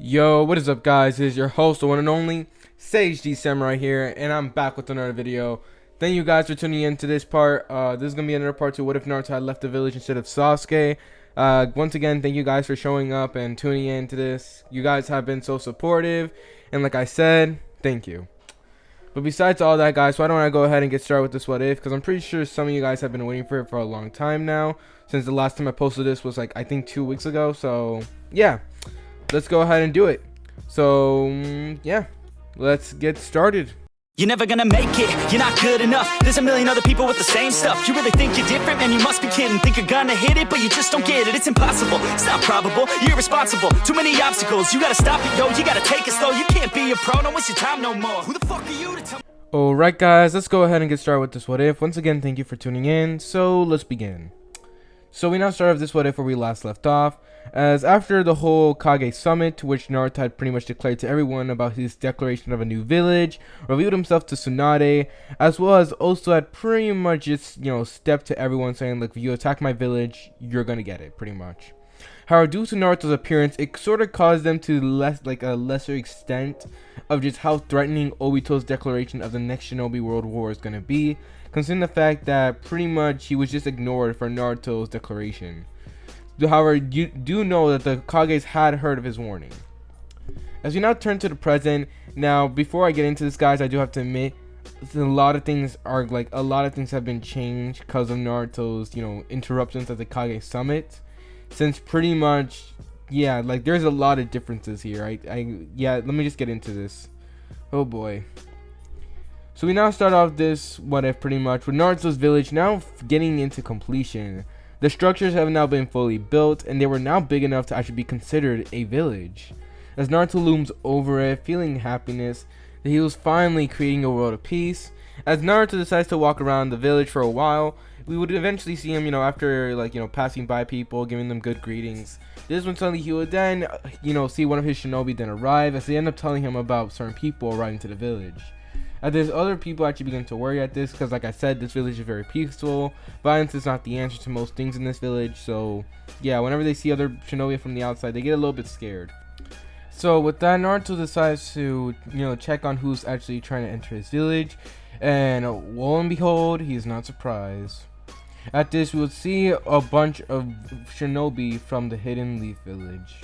Yo, what is up guys? It is your host, the one and only Sage D Samurai here, and I'm back with another video. Thank you guys for tuning in to this part. This is going to be another part to what if Naruto had left the village instead of Sasuke. Once again, thank you guys for showing up and tuning in to this. You guys have been so supportive, and like I said, thank you. But besides all that guys, why don't I go ahead and get started with this what if, because I'm pretty sure some of you guys have been waiting for it for a long time now, since the last time I posted this was like I think 2 weeks ago. So yeah, let's go ahead and do it. So yeah, let's get started. You're never gonna make it, you're not good enough. There's a million other people with the same stuff. You really think you're different? Man, you must be kidding. Think you're gonna hit it, but you just don't get it. It's impossible, it's not probable, you're irresponsible. Too many obstacles, you gotta stop it, yo. You gotta take it slow, you can't be a pro. Don't waste your time no more. Who the fuck are you to tell me? Alright guys, let's go ahead and get started with this what if. Once again, thank you for tuning in. So let's begin. So we now start off this what if where we last left off, as after the whole Kage summit, which Naruto had pretty much declared to everyone about his declaration of a new village, revealed himself to Tsunade, as well as also had pretty much just, stepped to everyone saying, like, if you attack my village, you're gonna get it, pretty much. However, due to Naruto's appearance, it sort of caused them to a lesser extent of just how threatening Obito's declaration of the next Shinobi World War is gonna be, considering the fact that pretty much he was just ignored for Naruto's declaration. However, you do know that the Kages had heard of his warning. As we now turn to the present, now before I get into this guys, I do have to admit a lot of things have been changed because of Naruto's interruptions at the Kage summit, since pretty much there's a lot of differences here. Let me just get into this. Oh boy. So we now start off this what if pretty much with Naruto's village now getting into completion. The structures have now been fully built, and they were now big enough to actually be considered a village. As Naruto looms over it, feeling happiness that he was finally creating a world of peace. As Naruto decides to walk around the village for a while, we would eventually see him, after passing by people, giving them good greetings. This is when suddenly he would then, see one of his shinobi then arrive, as they end up telling him about certain people arriving to the village. As there's other people actually begin to worry at this, because like I said, this village is very peaceful. Violence is not the answer to most things in this village, so yeah, whenever they see other shinobi from the outside, they get a little bit scared. So with that, Naruto decides to check on who's actually trying to enter his village, and lo and behold, he's not surprised. At this, we would see a bunch of shinobi from the Hidden Leaf village.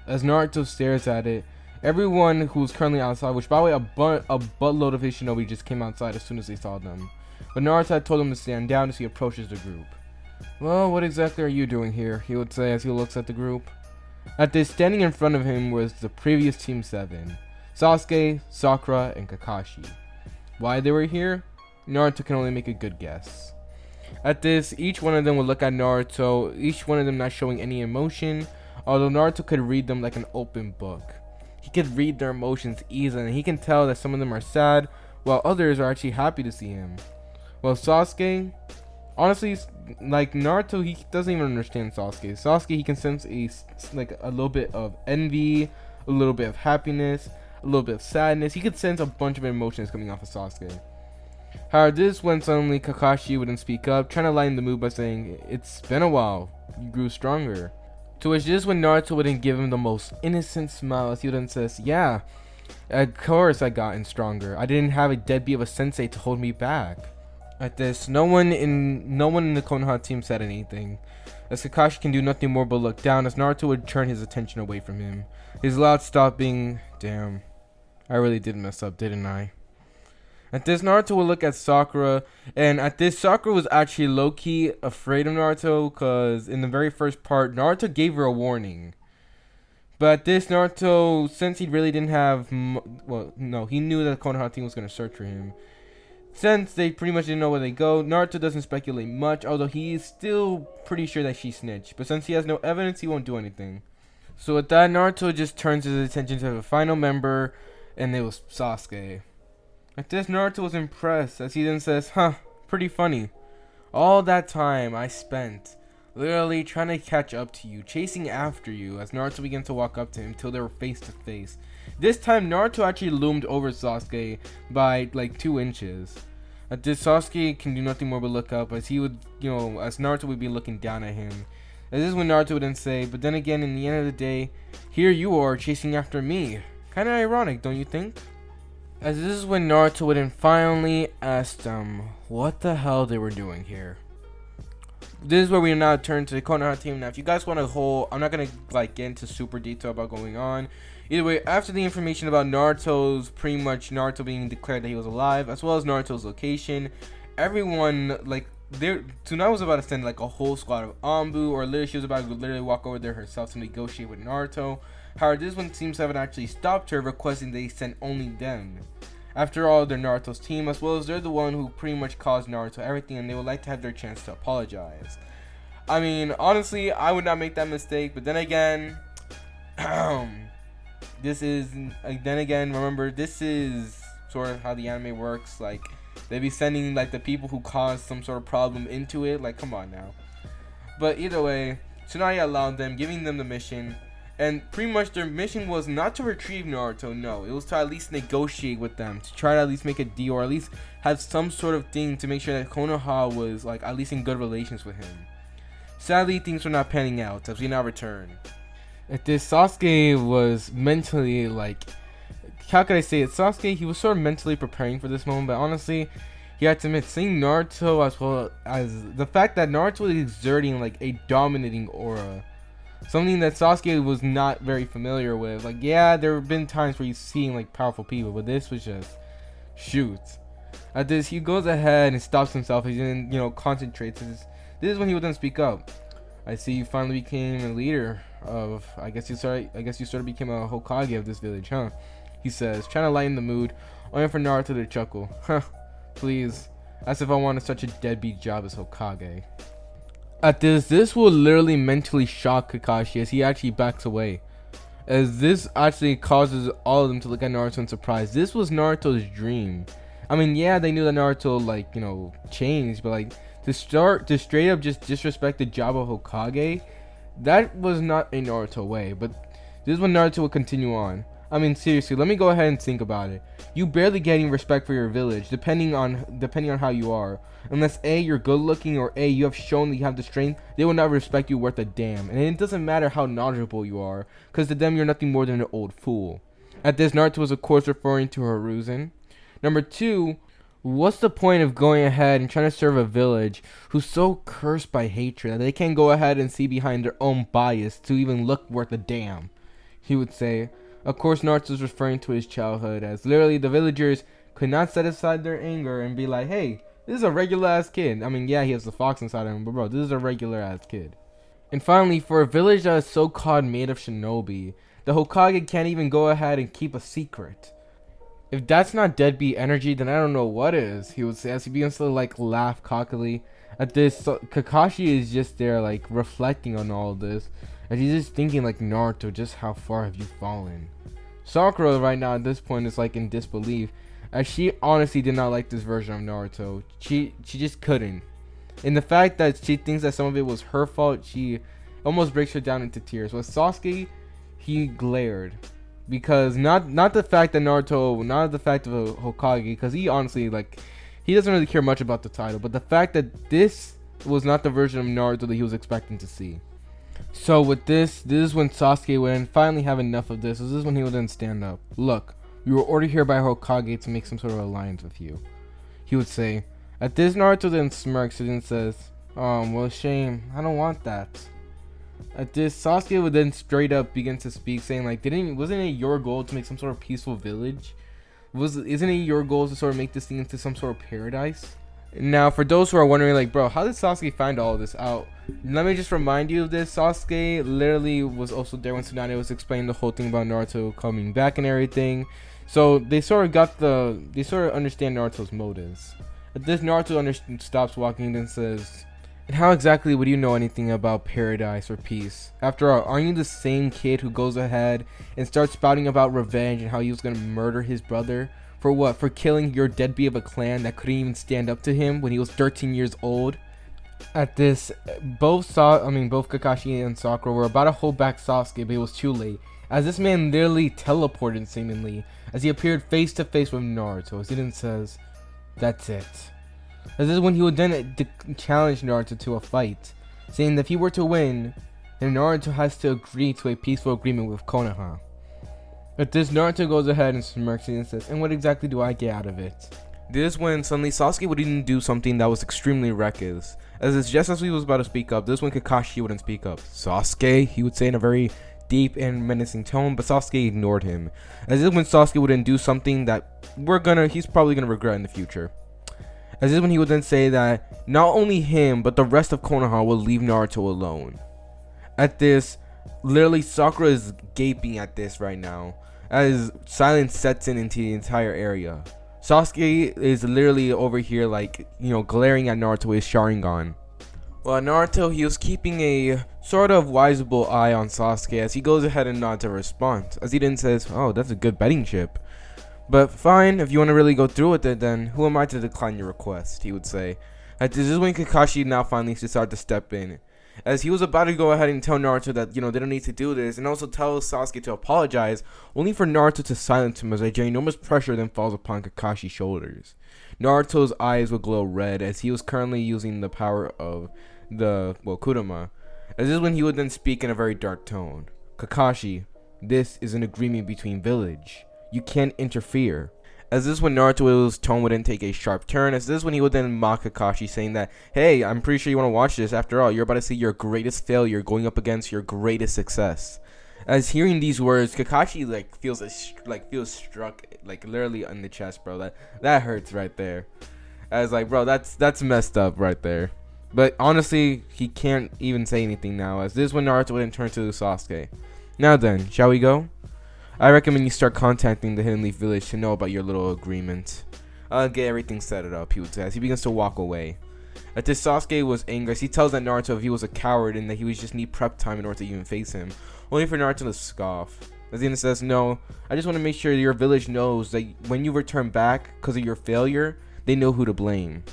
As Naruto stares at it, everyone who's currently outside, which by the way, a buttload of his shinobi just came outside as soon as they saw them. But Naruto had told them to stand down as he approaches the group. Well, what exactly are you doing here? He would say as he looks at the group. At this, standing in front of him was the previous Team 7, Sasuke, Sakura, and Kakashi. Why they were here? Naruto can only make a good guess. At this, each one of them would look at Naruto, each one of them not showing any emotion, although Naruto could read them like an open book. He could read their emotions easily, and he can tell that some of them are sad, while others are actually happy to see him. Well, Sasuke, honestly, like Naruto, he doesn't even understand Sasuke. Sasuke, he can sense a little bit of envy, a little bit of happiness, a little bit of sadness. He could sense a bunch of emotions coming off of Sasuke. However, this when suddenly Kakashi wouldn't speak up, trying to lighten the mood by saying, "It's been a while. You grew stronger." To which this when Naruto wouldn't give him the most innocent smile as he then says, "Yeah, of course I gotten stronger. I didn't have a deadbeat of a sensei to hold me back." At this, no one in the Konoha team said anything, as Kakashi can do nothing more but look down as Naruto would turn his attention away from him. His loud stop being, "Damn, I really did mess up, didn't I?" At this, Naruto would look at Sakura, and at this, Sakura was actually low-key afraid of Naruto, because in the very first part, Naruto gave her a warning. But at this, Naruto, since he really didn't have, he knew that the Konoha team was going to search for him. Since they pretty much didn't know where they go, Naruto doesn't speculate much, although he is still pretty sure that she snitched. But since he has no evidence, he won't do anything. So with that, Naruto just turns his attention to the final member, and it was Sasuke. At this, Naruto was impressed, as he then says, "Pretty funny. All that time I spent literally trying to catch up to you, chasing after you," as Naruto began to walk up to him till they were face to face. This time, Naruto actually loomed over Sasuke by like 2 inches. At this, Sasuke can do nothing more but look up, as he would, as Naruto would be looking down at him. And this is when Naruto would then say, but then again, in the end of the day, here you are chasing after me. Kinda ironic, don't you think? As this is when Naruto would then finally ask them what the hell they were doing here. This is where we now turn to the Konoha team. Now, if you guys want a whole, I'm not gonna like get into super detail about going on. Either way, after the information about Naruto's, pretty much Naruto being declared that he was alive, as well as Naruto's location, everyone like Tsunade was about to send like a whole squad of Anbu, or literally she was about to literally walk over there herself to negotiate with Naruto. However, this one seems to have actually stopped her, requesting they send only them. After all, they're Naruto's team, as well as they're the one who pretty much caused Naruto everything, and they would like to have their chance to apologize. I mean, honestly, I would not make that mistake, but then again, remember, this is sort of how the anime works. Like, they be sending like the people who caused some sort of problem into it. Like, come on now. But either way, Tsunade allowed them, giving them the mission. And pretty much their mission was not to retrieve Naruto, no. It was to at least negotiate with them, to try to at least make a deal, or at least have some sort of thing to make sure that Konoha was like at least in good relations with him. Sadly, things were not panning out as we now return. At this, Sasuke was mentally like, how could I say it? Sasuke, he was sort of mentally preparing for this moment, but honestly, he had to admit, seeing Naruto as well as the fact that Naruto was exerting like a dominating aura, something that Sasuke was not very familiar with. Like, yeah, there have been times where he's seen like powerful people, but this was just shoot. At this, he goes ahead and stops himself. He then, concentrates. This is when he would then speak up. I see you finally became a leader of. I guess you sort of became a Hokage of this village, huh? He says, trying to lighten the mood, only for Naruto to chuckle. Huh? Please, as if I wanted such a deadbeat job as Hokage. At this will literally mentally shock Kakashi as he actually backs away, as this actually causes all of them to look at Naruto in surprise. This was Naruto's dream. I mean, yeah, they knew that Naruto changed, but like to straight up just disrespect the job of Hokage, that was not a Naruto way. But this is when Naruto will continue on. I mean, seriously, let me go ahead and think about it. You barely getting respect for your village, depending on how you are. Unless A, you're good looking, or A, you have shown that you have the strength, they will not respect you worth a damn. And it doesn't matter how knowledgeable you are, because to them you're nothing more than an old fool. At this, Naruto was of course referring to Hiruzen. Number 2, what's the point of going ahead and trying to serve a village who's so cursed by hatred that they can't go ahead and see behind their own bias to even look worth a damn? He would say. Of course, Naruto was referring to his childhood, as literally the villagers could not set aside their anger and be like, hey, this is a regular ass kid. I mean, yeah, he has the fox inside of him, but bro, this is a regular ass kid. And finally, for a village that is so-called made of shinobi, the Hokage can't even go ahead and keep a secret. If that's not deadbeat energy, then I don't know what is, he would say, as he begins to like laugh cockily. At this, Kakashi is just there like reflecting on all of this, and he's just thinking like, Naruto, just how far have you fallen? Sakura right now at this point is like in disbelief, as she honestly did not like this version of Naruto. She just couldn't. And the fact that she thinks that some of it was her fault, she almost breaks her down into tears. With Sasuke, he glared. Because not the fact that Naruto, not the fact of a Hokage, because he honestly he doesn't really care much about the title, but the fact that this was not the version of Naruto that he was expecting to see. So with this is when Sasuke would then finally have enough of this. This is when he would then stand up. Look, we were ordered here by Hokage to make some sort of alliance with you, he would say. At this, Naruto then smirks and then says, well, shame, I don't want that. At this, Sasuke would then straight up begin to speak, saying like, wasn't it your goal to make some sort of peaceful village? Isn't it your goal to sort of make this thing into some sort of paradise? Now, for those who are wondering, like, bro, how did Sasuke find all of this out? Let me just remind you of this. Sasuke literally was also there when Tsunade was explaining the whole thing about Naruto coming back and everything. So they sort of understand Naruto's motives. At this, Naruto stops walking and then says, and how exactly would you know anything about paradise or peace? After all, aren't you the same kid who goes ahead and starts spouting about revenge and how he was going to murder his brother? For what? For killing your deadbeat of a clan that couldn't even stand up to him when he was 13 years old? At this, both Kakashi and Sakura were about to hold back Sasuke, but it was too late, as this man literally teleported seemingly, as he appeared face to face with Naruto, as he then says, that's it. As this is when he would then challenge Naruto to a fight. saying that if he were to win, then Naruto has to agree to a peaceful agreement with Konoha. At this, Naruto goes ahead and smirks and says, and what exactly do I get out of it? This when suddenly Sasuke would even do something that was extremely reckless. As it's just as he was about to speak up, this when Kakashi wouldn't speak up. Sasuke, he would say in a very deep and menacing tone, but Sasuke ignored him. As if when Sasuke wouldn't do something that he's probably gonna regret in the future. As if when he would then say that not only him, but the rest of Konoha will leave Naruto alone. At this, literally Sakura is gaping at this right now, as silence sets in into the entire area. Sasuke is literally over here like, glaring at Naruto with his Sharingan. While Naruto, he was keeping a sort of wiseable eye on Sasuke as he goes ahead and nods a response. As he then says, oh, that's a good betting chip. But fine, if you want to really go through with it, then who am I to decline your request, he would say. This is when Kakashi now finally decided to step in. As he was about to go ahead and tell Naruto that, they don't need to do this, and also tell Sasuke to apologize, only for Naruto to silence him as a ginormous pressure then falls upon Kakashi's shoulders. Naruto's eyes would glow red as he was currently using the power of Kurama. As this is when he would then speak in a very dark tone. Kakashi, this is an agreement between village. You can't interfere. As this is when Naruto's tone would then take a sharp turn, as this is when he would then mock Kakashi, saying that, hey, I'm pretty sure you want to watch this. After all, you're about to see your greatest failure going up against your greatest success. As hearing these words, Kakashi feels struck literally in the chest, bro. That hurts right there. As bro, that's messed up right there. But honestly, he can't even say anything now, as this is when Naruto would then turn to Sasuke. Now then, shall we go? I recommend you start contacting the Hidden Leaf Village to know about your little agreement. Get everything set up, he would say as he begins to walk away. At this, Sasuke was angry as he tells that Naruto if he was a coward and that he would just need prep time in order to even face him, only for Naruto to scoff. As he then says, no, I just want to make sure your village knows that when you return back because of your failure, they know who to blame.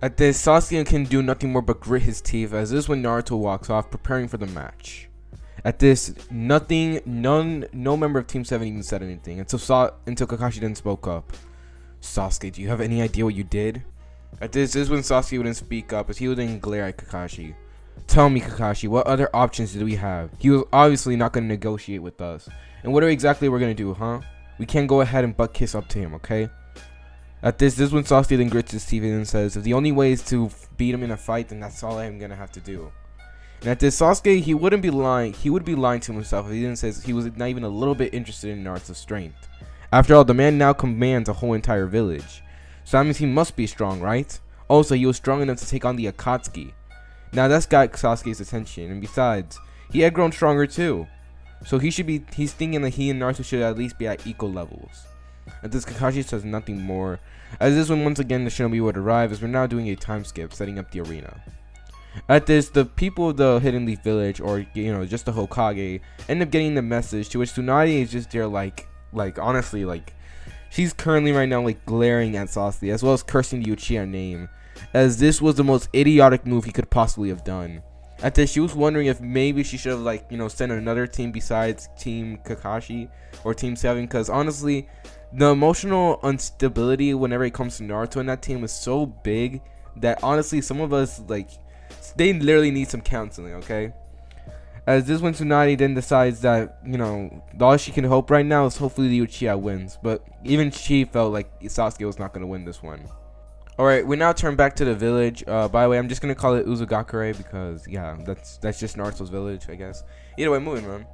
At this, Sasuke can do nothing more but grit his teeth as this is when Naruto walks off, preparing for the match. At this, no member of Team 7 even said anything until Kakashi then spoke up. Sasuke, do you have any idea what you did? At this is when Sasuke wouldn't speak up as he would then glare at Kakashi. Tell me, Kakashi, what other options did we have? He was obviously not going to negotiate with us. And what exactly we're going to do, huh? We can't go ahead and butt kiss up to him, okay? At this is when Sasuke then grits his teeth and says, if the only way is to beat him in a fight, then that's all I'm going to have to do. And at this, Sasuke, he wouldn't be lying. He would be lying to himself if he didn't say he was not even a little bit interested in Naruto's strength. After all, the man now commands a whole entire village. So that means he must be strong, right? Also, he was strong enough to take on the Akatsuki. Now that's got Sasuke's attention, and besides, he had grown stronger too. So he's thinking that he and Naruto should at least be at equal levels. At this, Kakashi says nothing more, as this when once again the shinobi would arrive, as we're now doing a time skip, setting up the arena. At this, the people of the Hidden Leaf Village, or just the Hokage, end up getting the message, to which Tsunade is just there honestly, she's currently right now glaring at Sasuke, as well as cursing the Uchiha name, as this was the most idiotic move he could possibly have done. At this, she was wondering if maybe she should have sent another team besides Team Kakashi or Team 7, because honestly, the emotional instability whenever it comes to Naruto in that team is so big that honestly some of us they literally need some counseling, okay? As this when Tsunade then decides that, all she can hope right now is hopefully the Uchiha wins. But even she felt like Sasuke was not going to win this one. Alright, we now turn back to the village. By the way, I'm just going to call it Uzugakure because, yeah, that's just Naruto's village, I guess. Either way, moving on.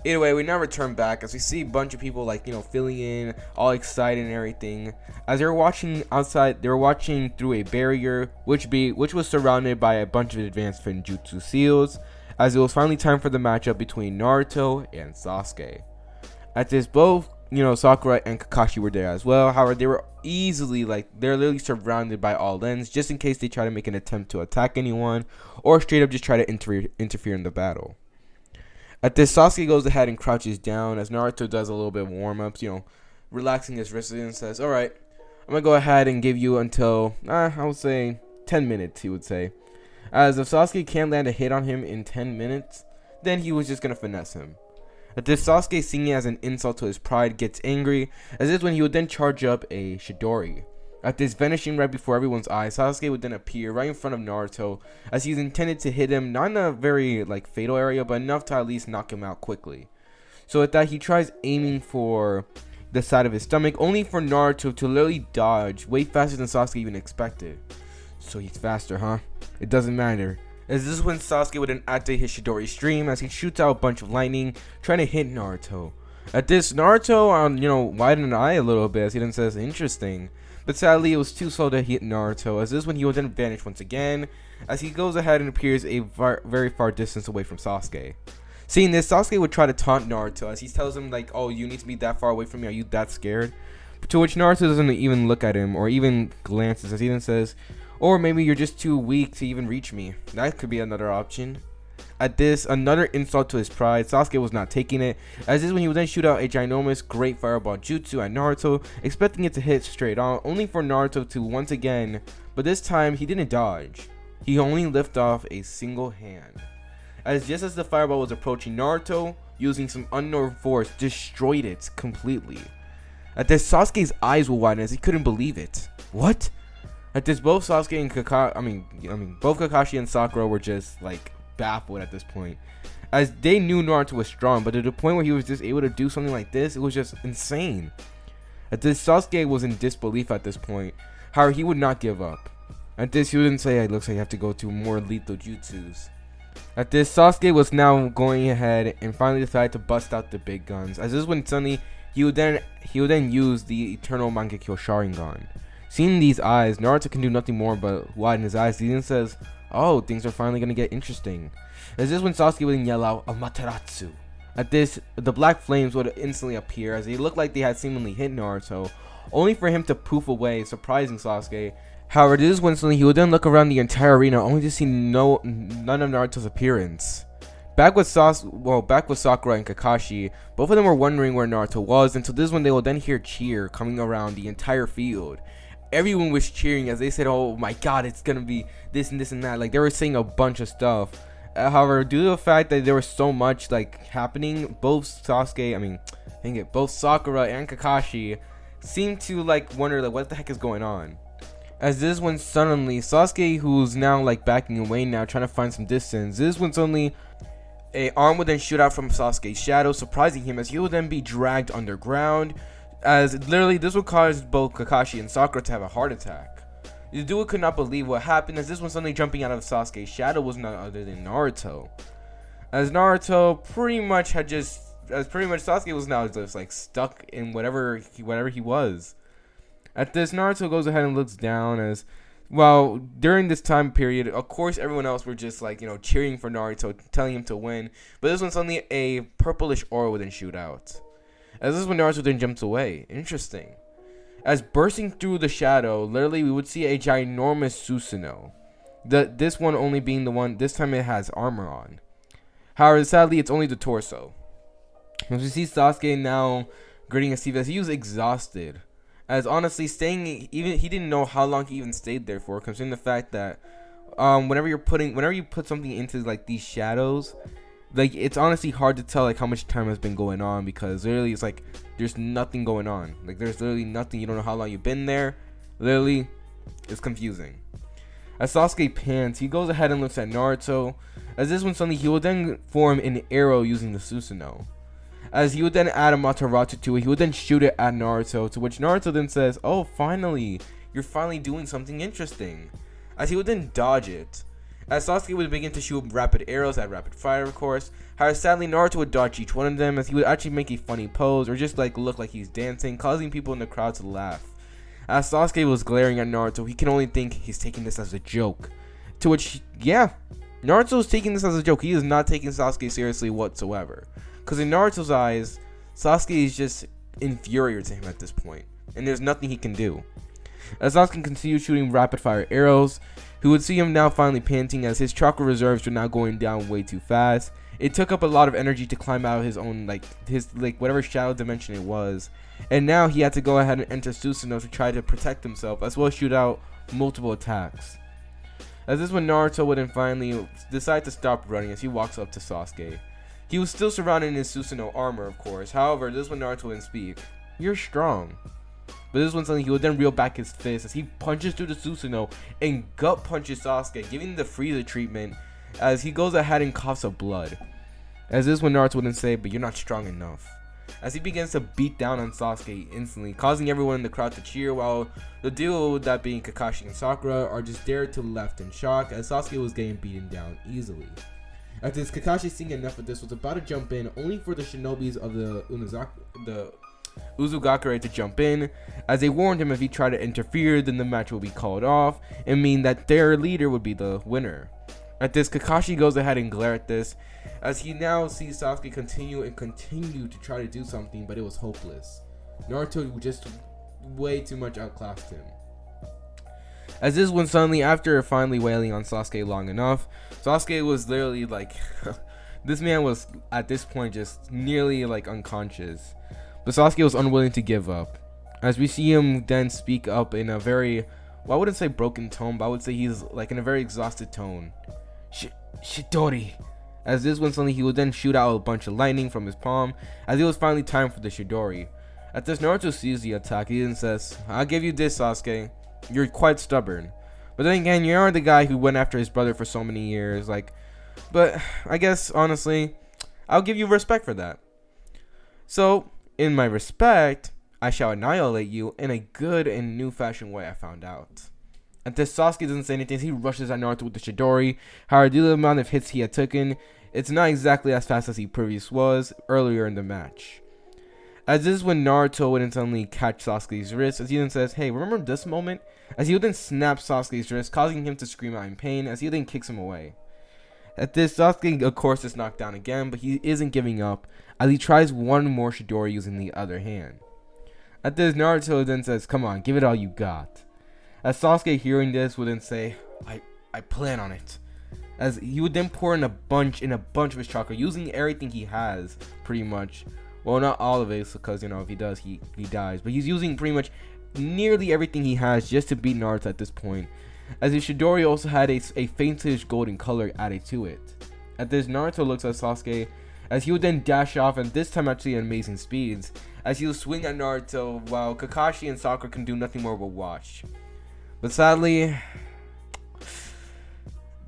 Either way, we now return back as we see a bunch of people filling in, all excited and everything. As they were watching outside, they were watching through a barrier, which was surrounded by a bunch of advanced Finjutsu seals, as it was finally time for the matchup between Naruto and Sasuke. At this, both Sakura and Kakashi were there as well. However, they were they're literally surrounded by all ends, just in case they try to make an attempt to attack anyone, or straight up just try to interfere in the battle. At this, Sasuke goes ahead and crouches down as Naruto does a little bit of warm-ups, relaxing his wrists and says, alright, I'm going to go ahead and give you until, I would say, 10 minutes, he would say. As if Sasuke can't land a hit on him in 10 minutes, then he was just going to finesse him. At this, Sasuke, seeing it as an insult to his pride, gets angry, as this when he would then charge up a Chidori. At this, vanishing right before everyone's eyes, Sasuke would then appear right in front of Naruto as he's intended to hit him, not in a very like fatal area, but enough to at least knock him out quickly. So with that, he tries aiming for the side of his stomach, only for Naruto to literally dodge way faster than Sasuke even expected. So he's faster, huh? It doesn't matter. As this is when Sasuke would then activate his Chidori stream as he shoots out a bunch of lightning, trying to hit Naruto. At this, Naruto, widened an eye a little bit as he then says, interesting. But sadly, it was too slow to hit Naruto, as this is when he would then vanish once again, as he goes ahead and appears a very far distance away from Sasuke. Seeing this, Sasuke would try to taunt Naruto as he tells him like, oh, you need to be that far away from me, are you that scared? To which Naruto doesn't even look at him or even glances, as he then says, or maybe you're just too weak to even reach me. That could be another option. At this, another insult to his pride, Sasuke was not taking it, as this is when he would then shoot out a ginormous great fireball jutsu at Naruto, expecting it to hit straight on, only for Naruto to once again, but this time he didn't dodge. He only lifted off a single hand. As just as the fireball was approaching Naruto, using some unknown force, destroyed it completely. At this, Sasuke's eyes will widen as he couldn't believe it. What? At this, both Sasuke and both Kakashi and Sakura were just like baffled at this point, as they knew Naruto was strong, but to the point where he was just able to do something like this, it was just insane. At this, Sasuke was in disbelief at this point. However, he would not give up. At this, he wouldn't say, it looks like you have to go to more lethal jutsus. At this, Sasuke was now going ahead and finally decided to bust out the big guns, as this is when suddenly he would then use the Eternal Mangekyo Sharingan. Seeing these eyes, Naruto can do nothing more but widen his eyes. He then says, oh, things are finally gonna get interesting. As this is when Sasuke would yell out Amaterasu. At this, the black flames would instantly appear as they looked like they had seemingly hit Naruto, only for him to poof away, surprising Sasuke. However, this is when suddenly he would then look around the entire arena, only to see none of Naruto's appearance. Back with Sakura and Kakashi, both of them were wondering where Naruto was, until this is when they will then hear cheer coming around the entire field. Everyone was cheering as they said, oh my god, it's gonna be this and this and that. Like, they were saying a bunch of stuff. However, due to the fact that there was so much like happening, both Sakura and Kakashi seemed to like wonder like what the heck is going on. As this is when suddenly Sasuke, who's now like backing away now, trying to find some distance, this is when suddenly a arm would then shoot out from Sasuke's shadow, surprising him as he would then be dragged underground. As literally this would cause both Kakashi and Sakura to have a heart attack. The duo could not believe what happened, as this one suddenly jumping out of Sasuke's shadow was none other than Naruto. As Naruto Sasuke was now just like stuck in whatever he was. At this, Naruto goes ahead and looks down as, well, during this time period, of course everyone else were just like, cheering for Naruto, telling him to win, but this one suddenly a purplish aura would then shoot out. As this is when Naruto then jumps away. Interesting. As bursting through the shadow, literally we would see a ginormous Susanoo. This one only being the one, this time it has armor on. However, sadly, it's only the torso. As we see Sasuke now gritting his teeth as he was exhausted. As honestly, he didn't know how long he even stayed there for, considering the fact that whenever you put something into like these shadows, like it's honestly hard to tell like how much time has been going on, because literally it's like there's nothing going on. Like there's literally nothing. You don't know how long you've been there. Literally, it's confusing. As Sasuke pants, he goes ahead and looks at Naruto. As this one suddenly he will then form an arrow using the Susanoo. As he would then add a Amaterasu to it, he would then shoot it at Naruto, to which Naruto then says, oh, finally, you're finally doing something interesting. As he would then dodge it. As Sasuke would begin to shoot rapid arrows at rapid fire, of course. However, sadly, Naruto would dodge each one of them, as he would actually make a funny pose, or just like look like he's dancing, causing people in the crowd to laugh. As Sasuke was glaring at Naruto, he can only think he's taking this as a joke. To which, yeah, Naruto is taking this as a joke. He is not taking Sasuke seriously whatsoever. Because in Naruto's eyes, Sasuke is just inferior to him at this point, and there's nothing he can do. As Sasuke continued shooting rapid fire arrows, he would see him now finally panting, as his chakra reserves were now going down way too fast. It took up a lot of energy to climb out of his own, whatever shadow dimension it was. And now he had to go ahead and enter Susanoo to try to protect himself, as well as shoot out multiple attacks. As this is when Naruto would then finally decide to stop running as he walks up to Sasuke. He was still surrounded in his Susanoo armor, of course. However, this is when Naruto would speak. You're strong. But this one, suddenly he would then reel back his fist as he punches through the Susanoo and gut punches Sasuke, giving the Frieza treatment as he goes ahead and coughs up blood. As this when Naruto wouldn't say, but you're not strong enough. As he begins to beat down on Sasuke instantly, causing everyone in the crowd to cheer, while the duo, that being Kakashi and Sakura, are just there to the left in shock as Sasuke was getting beaten down easily. After this, Kakashi, seeing enough of this, was about to jump in, only for the shinobis of the Uzugakure to jump in, as they warned him if he tried to interfere, then the match will be called off, and mean that their leader would be the winner. At this, Kakashi goes ahead and glare at this, as he now sees Sasuke continue to try to do something, but it was hopeless. Naruto just way too much outclassed him. As this one suddenly, after finally wailing on Sasuke long enough, Sasuke was literally like, this man was at this point just nearly like unconscious. But Sasuke was unwilling to give up. As we see him then speak up in a very, well, I wouldn't say broken tone, but I would say he's like in a very exhausted tone. Shidori. As this one suddenly he would then shoot out a bunch of lightning from his palm, as it was finally time for the Shidori. At this, Naruto sees the attack, he then says, I'll give you this, Sasuke. You're quite stubborn. But then again, you are the guy who went after his brother for so many years, but I guess, honestly, I'll give you respect for that. So, in my respect, I shall annihilate you in a good and new fashioned way, I found out. At this, Sasuke doesn't say anything, he rushes at Naruto with the Shidori. However, due to the amount of hits he had taken, it's not exactly as fast as he previously was earlier in the match. As this is when Naruto would suddenly catch Sasuke's wrist, as he then says, hey, remember this moment? As he would then snap Sasuke's wrist, causing him to scream out in pain, as he then kicks him away. At this, Sasuke of course is knocked down again, but he isn't giving up, as he tries one more Shidori using the other hand. At this, Naruto then says, come on, give it all you got. As Sasuke, hearing this, would then say, I plan on it. As he would then pour in a bunch of his chakra, using everything he has, pretty much. Well, not all of it, because, if he does, he dies. But he's using pretty much nearly everything he has just to beat Naruto at this point. As his Shidori also had a faintish golden color added to it. At this, Naruto looks at Sasuke, as he would then dash off, and this time actually at amazing speeds, as he will swing at Naruto, while Kakashi and Sakura can do nothing more but watch. But sadly,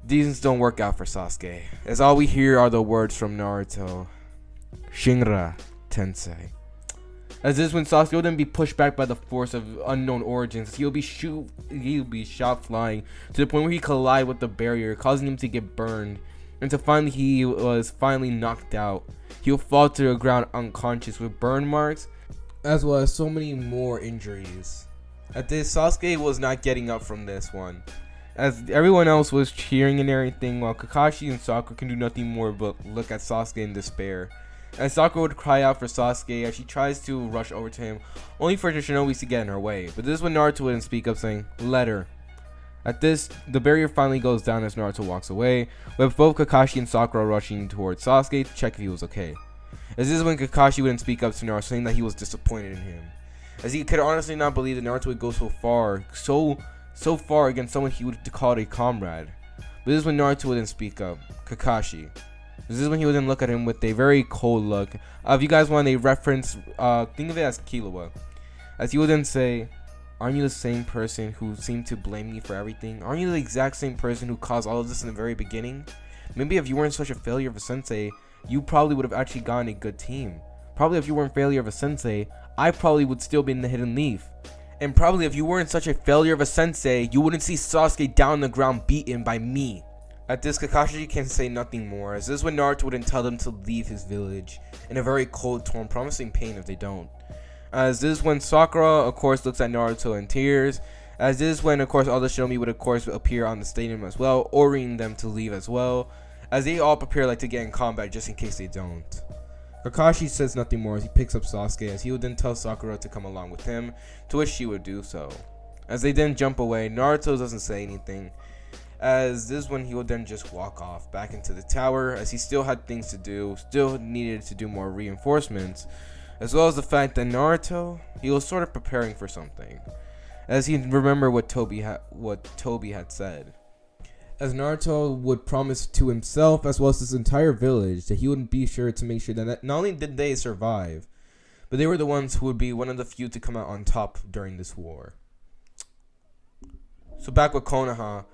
these don't work out for Sasuke, as all we hear are the words from Naruto, Shinra Tensei. As this when Sasuke will then be pushed back by the force of unknown origins, he'll be shot flying to the point where he collide with the barrier, causing him to get burned, until finally he was knocked out. He'll fall to the ground unconscious with burn marks, as well as so many more injuries. At this, Sasuke was not getting up from this one, as everyone else was cheering and everything, while Kakashi and Sakura can do nothing more but look at Sasuke in despair. And Sakura would cry out for Sasuke as she tries to rush over to him, only for the Shinobis to get in her way. But this is when Naruto would speak up, saying, let her. At this, the barrier finally goes down as Naruto walks away, with both Kakashi and Sakura rushing towards Sasuke to check if he was okay. As this is when Kakashi wouldn't speak up to Naruto, saying that he was disappointed in him, as he could honestly not believe that Naruto would go so far against someone he would call a comrade. But this is when Naruto would then speak up, Kakashi. This is when he would then look at him with a very cold look. If you guys want a reference, think of it as Killua. As he would then say, aren't you the same person who seemed to blame me for everything? Aren't you the exact same person who caused all of this in the very beginning? Maybe if you weren't such a failure of a sensei, you probably would have actually gotten a good team. Probably if you weren't a failure of a sensei, I probably would still be in the Hidden Leaf. And probably if you weren't such a failure of a sensei, you wouldn't see Sasuke down on the ground beaten by me. At this, Kakashi can say nothing more, as this is when Naruto wouldn't tell them to leave his village in a very cold tone, promising pain if they don't. As this is when Sakura, of course, looks at Naruto in tears, as this is when, of course, all the Shinobi would, of course, appear on the stadium as well, ordering them to leave as well, as they all prepare to get in combat just in case they don't. Kakashi says nothing more as he picks up Sasuke, as he would then tell Sakura to come along with him, to which she would do so. As they then jump away, Naruto doesn't say anything, as this is when he would then just walk off back into the tower, as he still had things to do, still needed to do more reinforcements, as well as the fact that Naruto, he was sort of preparing for something, as he remembered what Tobi had said. As Naruto would promise to himself as well as his entire village that he would be sure to make sure that not only did they survive, but they were the ones who would be one of the few to come out on top during this war. So back with Konoha,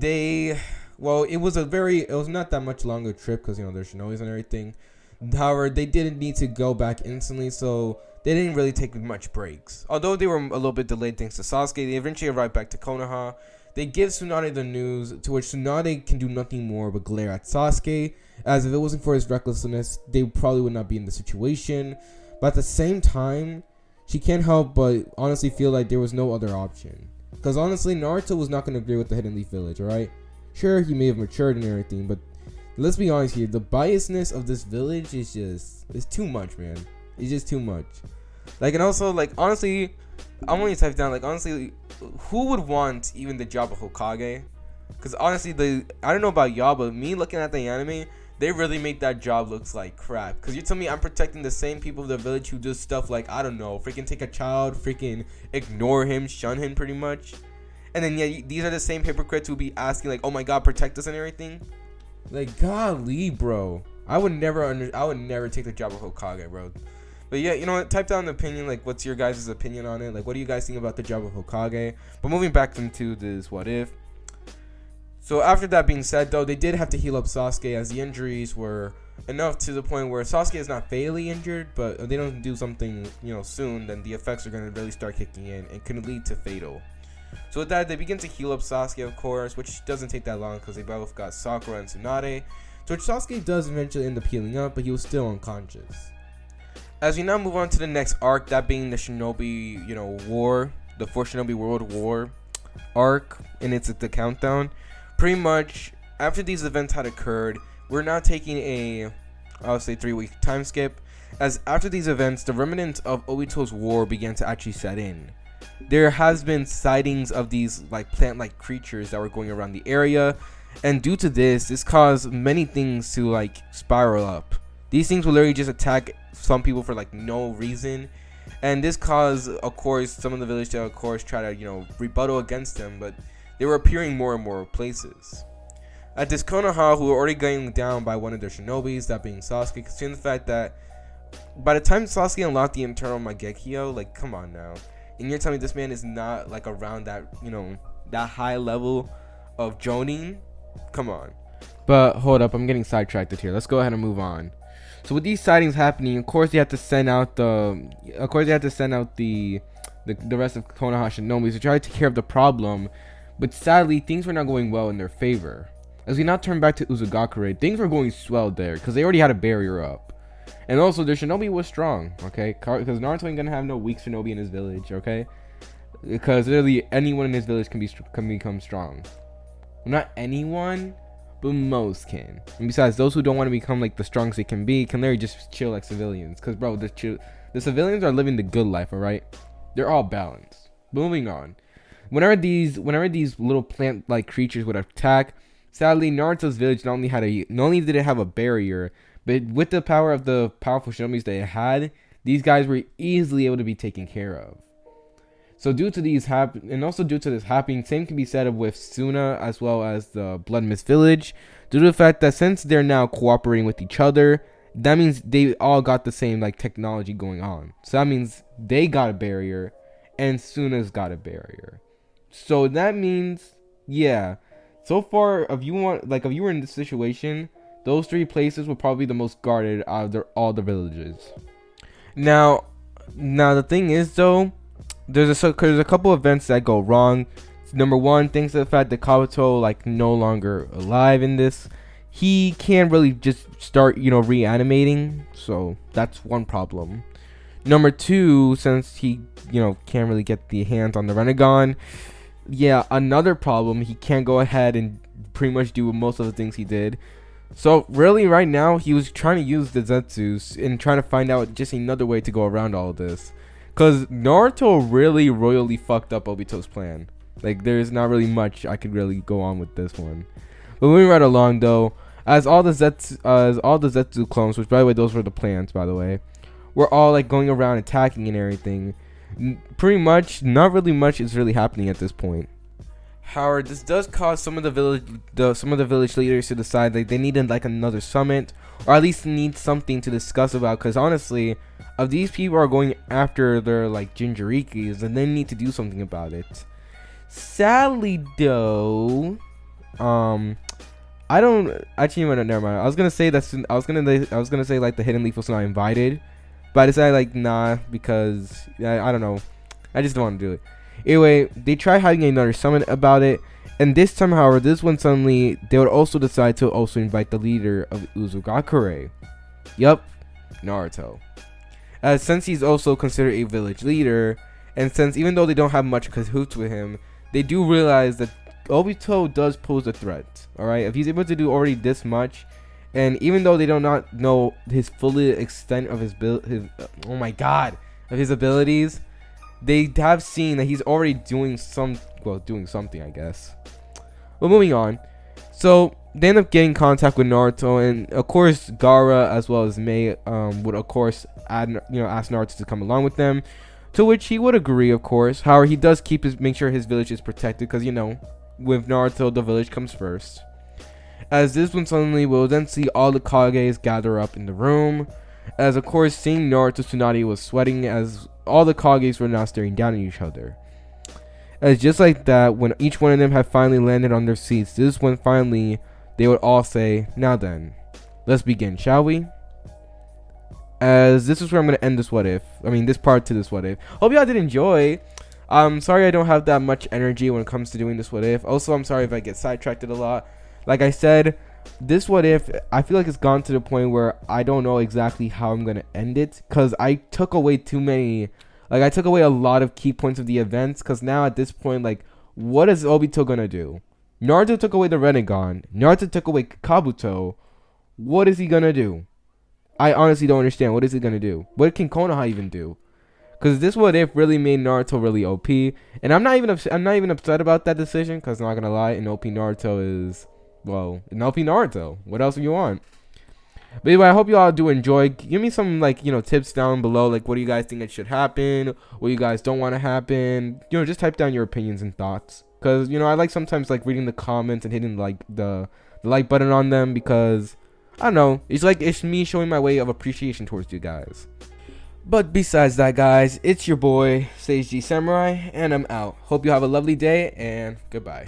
it was not that much longer trip because, there's shinobis and everything. However, they didn't need to go back instantly, so they didn't really take much breaks. Although they were a little bit delayed thanks to Sasuke, they eventually arrived back to Konoha. They give Tsunade the news, to which Tsunade can do nothing more but glare at Sasuke, as if it wasn't for his recklessness, they probably would not be in the situation. But at the same time, she can't help but honestly feel like there was no other option. Because honestly, Naruto was not going to agree with the Hidden Leaf Village, alright? Sure, he may have matured and everything, but let's be honest here, the biasness of this village is too much, man. It's just too much. And also, honestly, I'm only type down, honestly, who would want even the job of Hokage? Because honestly, I don't know about y'all, but me looking at the anime, they really make that job looks like crap. Because you tell me I'm protecting the same people of the village who do stuff like, I don't know, freaking take a child, freaking ignore him, shun him pretty much. And then, yeah, these are the same hypocrites who be asking, oh my god, protect us and everything. Golly, bro. I would never take the job of Hokage, bro. But yeah, you know what? Type down an opinion, what's your guys' opinion on it? What do you guys think about the job of Hokage? But moving back into this what if. So after that being said, though, they did have to heal up Sasuke as the injuries were enough to the point where Sasuke is not fatally injured, but if they don't do something, soon, then the effects are going to really start kicking in and could lead to fatal. So with that, they begin to heal up Sasuke, of course, which doesn't take that long because they both got Sakura and Tsunade. So which Sasuke does eventually end up healing up, but he was still unconscious. As we now move on to the next arc, that being the Shinobi, war, the 4 Shinobi World War arc, and it's the countdown. Pretty much, after these events had occurred, we're now taking a, I'll say 3-week time skip, as after these events, the remnants of Obito's war began to actually set in. There has been sightings of these plant-like creatures that were going around the area, and due to this caused many things to spiral up. These things will literally just attack some people for no reason, and this caused, of course, some of the village to, of course, try to rebuttal against them, but they were appearing more and more places. At this Konoha, who were already going down by one of their shinobis, that being Sasuke, considering the fact that by the time Sasuke unlocked the internal Mangekyo, come on now. And you're telling me this man is not around that, that high level of Jonin? Come on. But hold up, I'm getting sidetracked here. Let's go ahead and move on. So with these sightings happening, of course you have to send out the rest of Konoha Shinobis to try to take care of the problem. But sadly, things were not going well in their favor. As we now turn back to Uzugakure, things were going swell there because they already had a barrier up. And also, their shinobi was strong, okay? Because Naruto ain't gonna have no weak shinobi in his village, okay? Because literally anyone in his village can become strong. Well, not anyone, but most can. And besides, those who don't want to become the strongest they can be can literally just chill like civilians. Because, bro, the civilians are living the good life, alright? They're all balanced. Moving on. Whenever these little plant-like creatures would attack, sadly, Naruto's village not only did it have a barrier, but with the power of the powerful shinobis they had, these guys were easily able to be taken care of. So due to this happening, same can be said of with Suna as well as the Blood Mist village, due to the fact that since they're now cooperating with each other, that means they all got the same technology going on. So that means they got a barrier, and Suna's got a barrier. So that means, yeah, so far, if you were in this situation, those 3 places were probably the most guarded out of all the villages. Now the thing is, though, there's a couple events that go wrong. Number one, thanks to the fact that Kabuto no longer alive in this, he can't really just start reanimating. So that's one problem. Number two, since he can't really get the hands on the Rinnegan, yeah, another problem, he can't go ahead and pretty much do most of the things he did. So really right now he was trying to use the Zetsus and trying to find out just another way to go around all of this, because Naruto really royally fucked up Obito's plan. There's not really much I could really go on with this one. But moving right along, though, as all the Zetsu clones, which by the way those were the plants, by the way, were all going around attacking and everything, pretty much not really much is really happening at this point. However, this does cause some of the village leaders to decide like they needed like another summit, or at least need something to discuss about. Because honestly, if these people are going after their like Jinchurikis, then they need to do something about it. Sadly, though, I don't actually. Never mind. I was gonna say like the Hidden Leaf was not invited, but I decided like nah, because I don't know. I just don't want to do it. Anyway, they try having another summit about it, and this time, however, this one suddenly they would also decide to also invite the leader of Uzugakure. Yup, Naruto. Since he's also considered a village leader, and since even though they don't have much cahoots with him, they do realize that Obito does pose a threat. Alright, if he's able to do already this much, and even though they do not know his full extent of his abilities, they have seen that he's already doing something, I guess. But moving on, so they end up getting contact with Naruto, and of course Gaara as well as Mei would of course ask Naruto to come along with them, to which he would agree, of course. However, he does make sure his village is protected, because with Naruto the village comes first. As this one suddenly will then see all the Kages gather up in the room, as of course seeing Naruto, Tsunade was sweating as all the Kages were now staring down at each other. As just like that, when each one of them had finally landed on their seats, this one finally they would all say, "Now then, let's begin, shall we?" As this is where I'm gonna end this this part to this what if. Hope y'all did enjoy. I'm sorry I don't have that much energy when it comes to doing this what if. Also, I'm sorry if I get sidetracked a lot. Like I said, this what if, I feel like it's gone to the point where I don't know exactly how I'm gonna end it, because I took away too many, like I took away a lot of key points of the events. Because now at this point, like, what is Obito gonna do? Naruto took away the Rinnegan, Naruto took away Kabuto. What is he gonna do? I honestly don't understand. What is he gonna do? What can Konoha even do? Because this what if really made Naruto really OP, and I'm not even upset about that decision, because I'm not gonna lie, an OP Naruto is, well, an OP Naruto. What else do you want? But anyway, I hope you all do enjoy. Give me some tips down below, like what do you guys think that should happen, what you guys don't want to happen. Just type down your opinions and thoughts, because I like sometimes like reading the comments and hitting like the like button on them, because I don't know, it's me showing my way of appreciation towards you guys. But besides that, guys, it's your boy Sage G Samurai, and I'm out. Hope you have a lovely day, and goodbye.